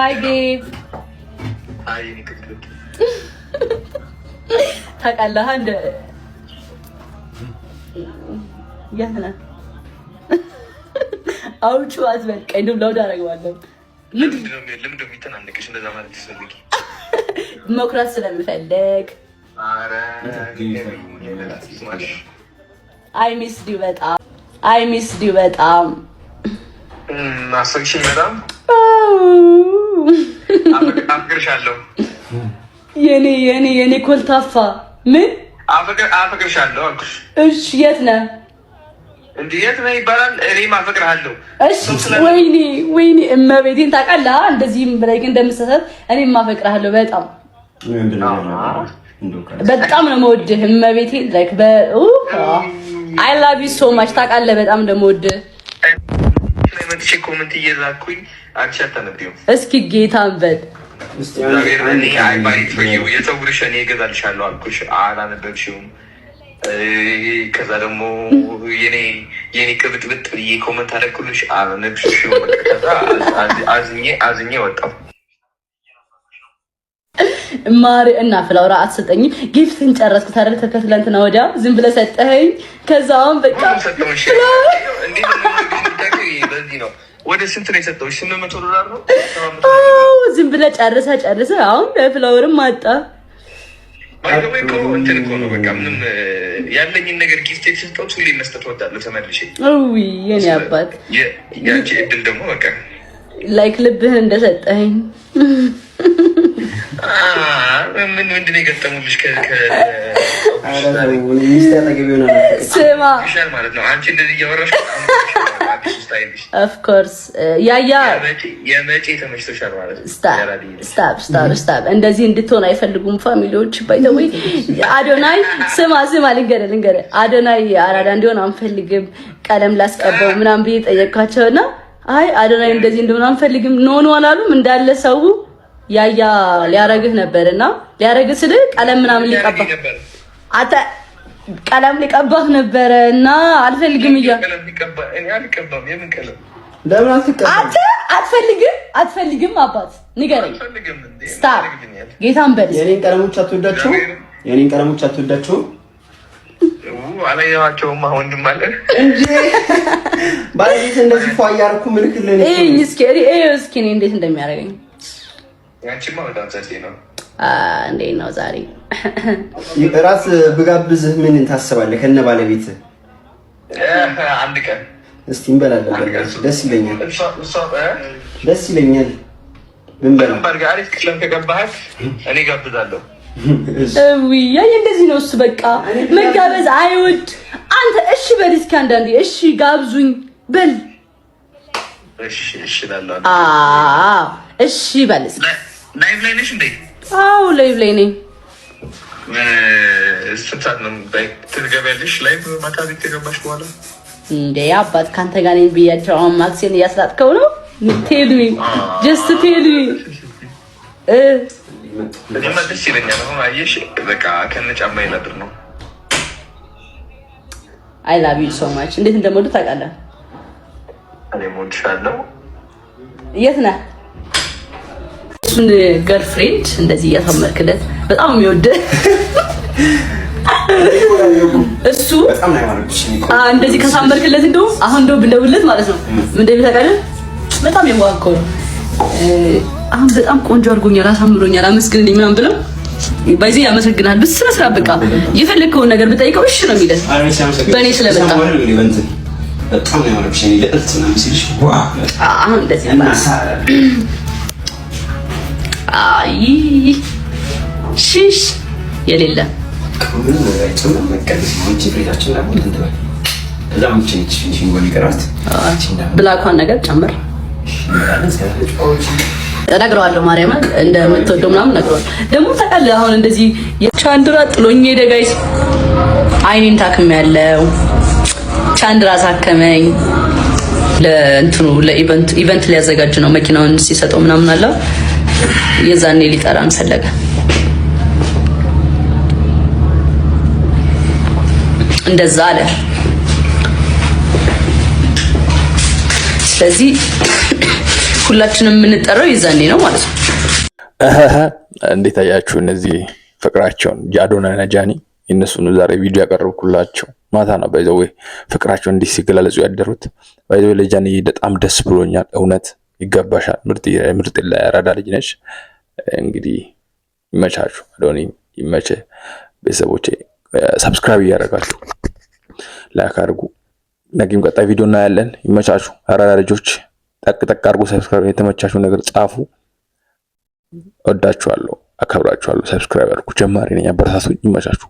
Hi babe. Hi Nikki. ታውቃለህ አንድ ያና አውቹ አትበልቀኝ ነው ላውድ አደርገዋለሁ። ለምን የሚተናነቅሽ እንደዛ ማለት ትፈልጊ? መኩራት ስለምፈልግ። አረ አይ ሚስ ዱ በጣም አይ ሚስ ዱ በጣም ናፈቅሽኝ በጣም አፍቅርሻለሁ። የኔ ኮልታፋ ምን አፍቅርሻለሁ አልኩሽ። እሺ የት ነህ? እንዴ የት ነህ ይባላል። እኔም አፍቅርሃለሁ። እሺ ወይኔ እመቤቴን ታውቃለህ፣ እንደዚህም ብለኝ እንደምሰሰት እኔም አፍቅርሃለሁ በጣም በጣም ነው የምወድህ እመቤቴን ላይክ አይ ላቭ ዩ ሶ ማች ታውቃለህ፣ በጣም እንደምወድህ ለምን ኮሜንት እየላኩኝ አንቺ አታነቢውም? እስኪ ጌታን በል የፀጉርሽ እኔ እገዛልሻለሁ አልኩሽ፣ አላነበብሽውም። ከዛ ደግሞ የኔ ቅብጥብጥ ብዬ ኮመንት አደረኩልሽ፣ አላነበብሽውም። ከዛ አዝኜ ወጣሁ። ማሪ እና ፍላውራ አትሰጠኝ። ጊፍትን ጨረስኩት አይደል? ከትላንትና ወዲያ ዝም ብለህ ሰጠኸኝ። ከዛውን በቃ በዚህ ነው ወደ ስንት ነው የሰጠሁሽ? $800 ነው። ዝም ብለህ ጨርሰህ አሁን ፍላወርም አጣ። ባይዘዌ እኮ እንትን እኮ ነው በቃ ምንም ያለኝን ነገር ጊፍት የተሰጠሁት ሁሌ መስጠት እወዳለሁ ተመልሼ። የኔ አባት ያቺ እድል ደግሞ በቃ ላይክ ልብህን እንደሰጠኸኝ ምንድን ነው የገጠሙልሽ? ስማ ማለት ነው አንቺ እንደዚህ እያወራሽ ኦፍ ኮርስ ያያ የመጪ ተመችቶሻል ማለት ነው። ስታፕ እንደዚህ እንድትሆን አይፈልጉም ፋሚሊዎች። ባይ ዘ ወይ አዶናይ ስማ ልንገርህ አዶናይ አራዳ እንዲሆን አንፈልግም፣ ቀለም ላስቀባው ምናምን ብዬ ጠየቅኳቸውና አይ አዶናይ እንደዚህ እንደሆነ አንፈልግም ኖ አላሉም። እንዳለ ሰው ያያ ሊያረግህ ነበርና ሊያረግህ ስል ቀለም ምናምን ሊቀባህ አታ ቀለም ሊቀባህ ነበር እና አልፈልግም ቀለም ሊቀባህ እኔ አልቀባም። የምን ቀለም ለምን አትቀባም? አንተ አትፈልግም አባት ንገረኝ። ስታር ጌታን በል የኔን ቀለሞች አትወዳቸውም? አላየኋቸውም። ወንድም አለ እንጂ ባለቤት እንደዚህ ፏ እያደረኩ ምልክልህ እስኪ እኔ እንዴት እንደሚያደርገኝ ያንቺማ በጣም ጸዴ ነው። እንዴት ነው ዛሬ ራስ ብጋብዝህ ምን ታስባለህ? ከነ ባለቤት አንድ ቀን እስቲ እንበላለን። ደስ ይለኛል ብንበላ። አሪፍ ቀለም ከገባህ እኔ ጋብዛለሁ። እንደዚህ ነው እሱ በቃ መጋበዝ አይወድ። አንተ እሺ በል እስኪ አንዳንዴ እሺ ጋብዙኝ በል። እሺ እላለሁ። እሺ በል እስኪ። ላይቭ ላይ ነሽ እንዴ? አዎ ላይቭ ላይ ነኝ። ስንት ሰዓት ነው ትገቢያለሽ ላይቭ? ማታ ቤት ከገባሽ በኋላ እንዴ አባት ካንተ ጋር ነኝ ብያቸው አሁን ማክሲን እያስላጥከው ነው። ቴሉኝ ጀስት ቴሉኝ እኔማ ደስ ይለኛል። አሁን አየሽ በቃ ከነጫማዬ ላድር ነው። አይ ላቭ ዩ ሶ ማች። እንዴት እንደምወድህ ታውቃለህ? እኔም እወድሻለሁ። የት ነህ? እሱን ገርልፍሬንድ እንደዚህ እያሳመርክለት በጣም የሚወድህ እሱ በጣም ነው ያማረብሽ። እንደዚህ ከሳመርክለት እንደውም አሁን እንደው ብለውለት ማለት ነው ምን እንደሚታውቃለህ በጣም የዋቀው ነው። አሁን በጣም ቆንጆ አድርጎኛል፣ አሳምሮኛል፣ አመስግንልኝ ምናምን ብለው ባይዚ ያመሰግናል። በስነ ስርዓት በቃ የፈለከውን ነገር ብጠይቀው እሺ ነው የሚለው። በእኔ ስለመጣ በጣም ነው ያማረብሽ። እኔ ለእልት ነው ሲልሽ ዋ አሁን እንደዚህ ማለት አይ ሽሽ የሌለ ምን አይተም መቀደስ ነው እንጂ ፍሪዳችን ላይ ምን እንደው እዛም ቺንቺ ፊኒሺንግ ይቀራል። ብላኳን ነገር ጨምር እነግረዋለሁ። ማርያም እንደምትወደው ምናምን እነግረዋለሁ። ደግሞ ታውቃለህ አሁን እንደዚህ ቻንድራ ጥሎኝ ሄደ ጋይስ። አይኔን ታክሜያለሁ። ቻንድራ ሳከመኝ። ለእንትኑ ለኢቨንት ሊያዘጋጅ ነው መኪናውን ሲሰጠው ምናምን አለ። የዛኔ ሊጠራን ፈለገ። እንደዛ አለ። ስለዚህ ሁላችንም የምንጠራው የዛኔ ነው ማለት ነው። እንዴት አያችሁ እነዚህ ፍቅራቸውን የአዶናይና ጃኒ? እነሱን ዛሬ ቪዲዮ ያቀረብኩላቸው ማታ ነው። ባይዘው ፍቅራቸውን እንዲህ ሲገላለጹ ያደሩት ባይዘው ለጃኒ በጣም ደስ ብሎኛል። እውነት ይገባሻል። ምርጥ ላይ ያራዳ ልጅ ነሽ። እንግዲህ ይመቻችሁ። አዶኒ ይመቸ። ቤተሰቦቼ ሰብስክራይብ እያደረጋችሁ ላይክ አድርጉ። ነገም ቀጣይ ቪዲዮ እናያለን። ይመቻችሁ። አራዳ ልጆች ጠቅ አድርጉ። ሰብስክራይብ የተመቻችሁ ነገር ጻፉ። ወዳችኋለሁ፣ አከብራችኋለሁ። ሰብስክራይብ አድርጉ። ጀማሪ ነኝ፣ አበረታቱኝ። ይመቻችሁ።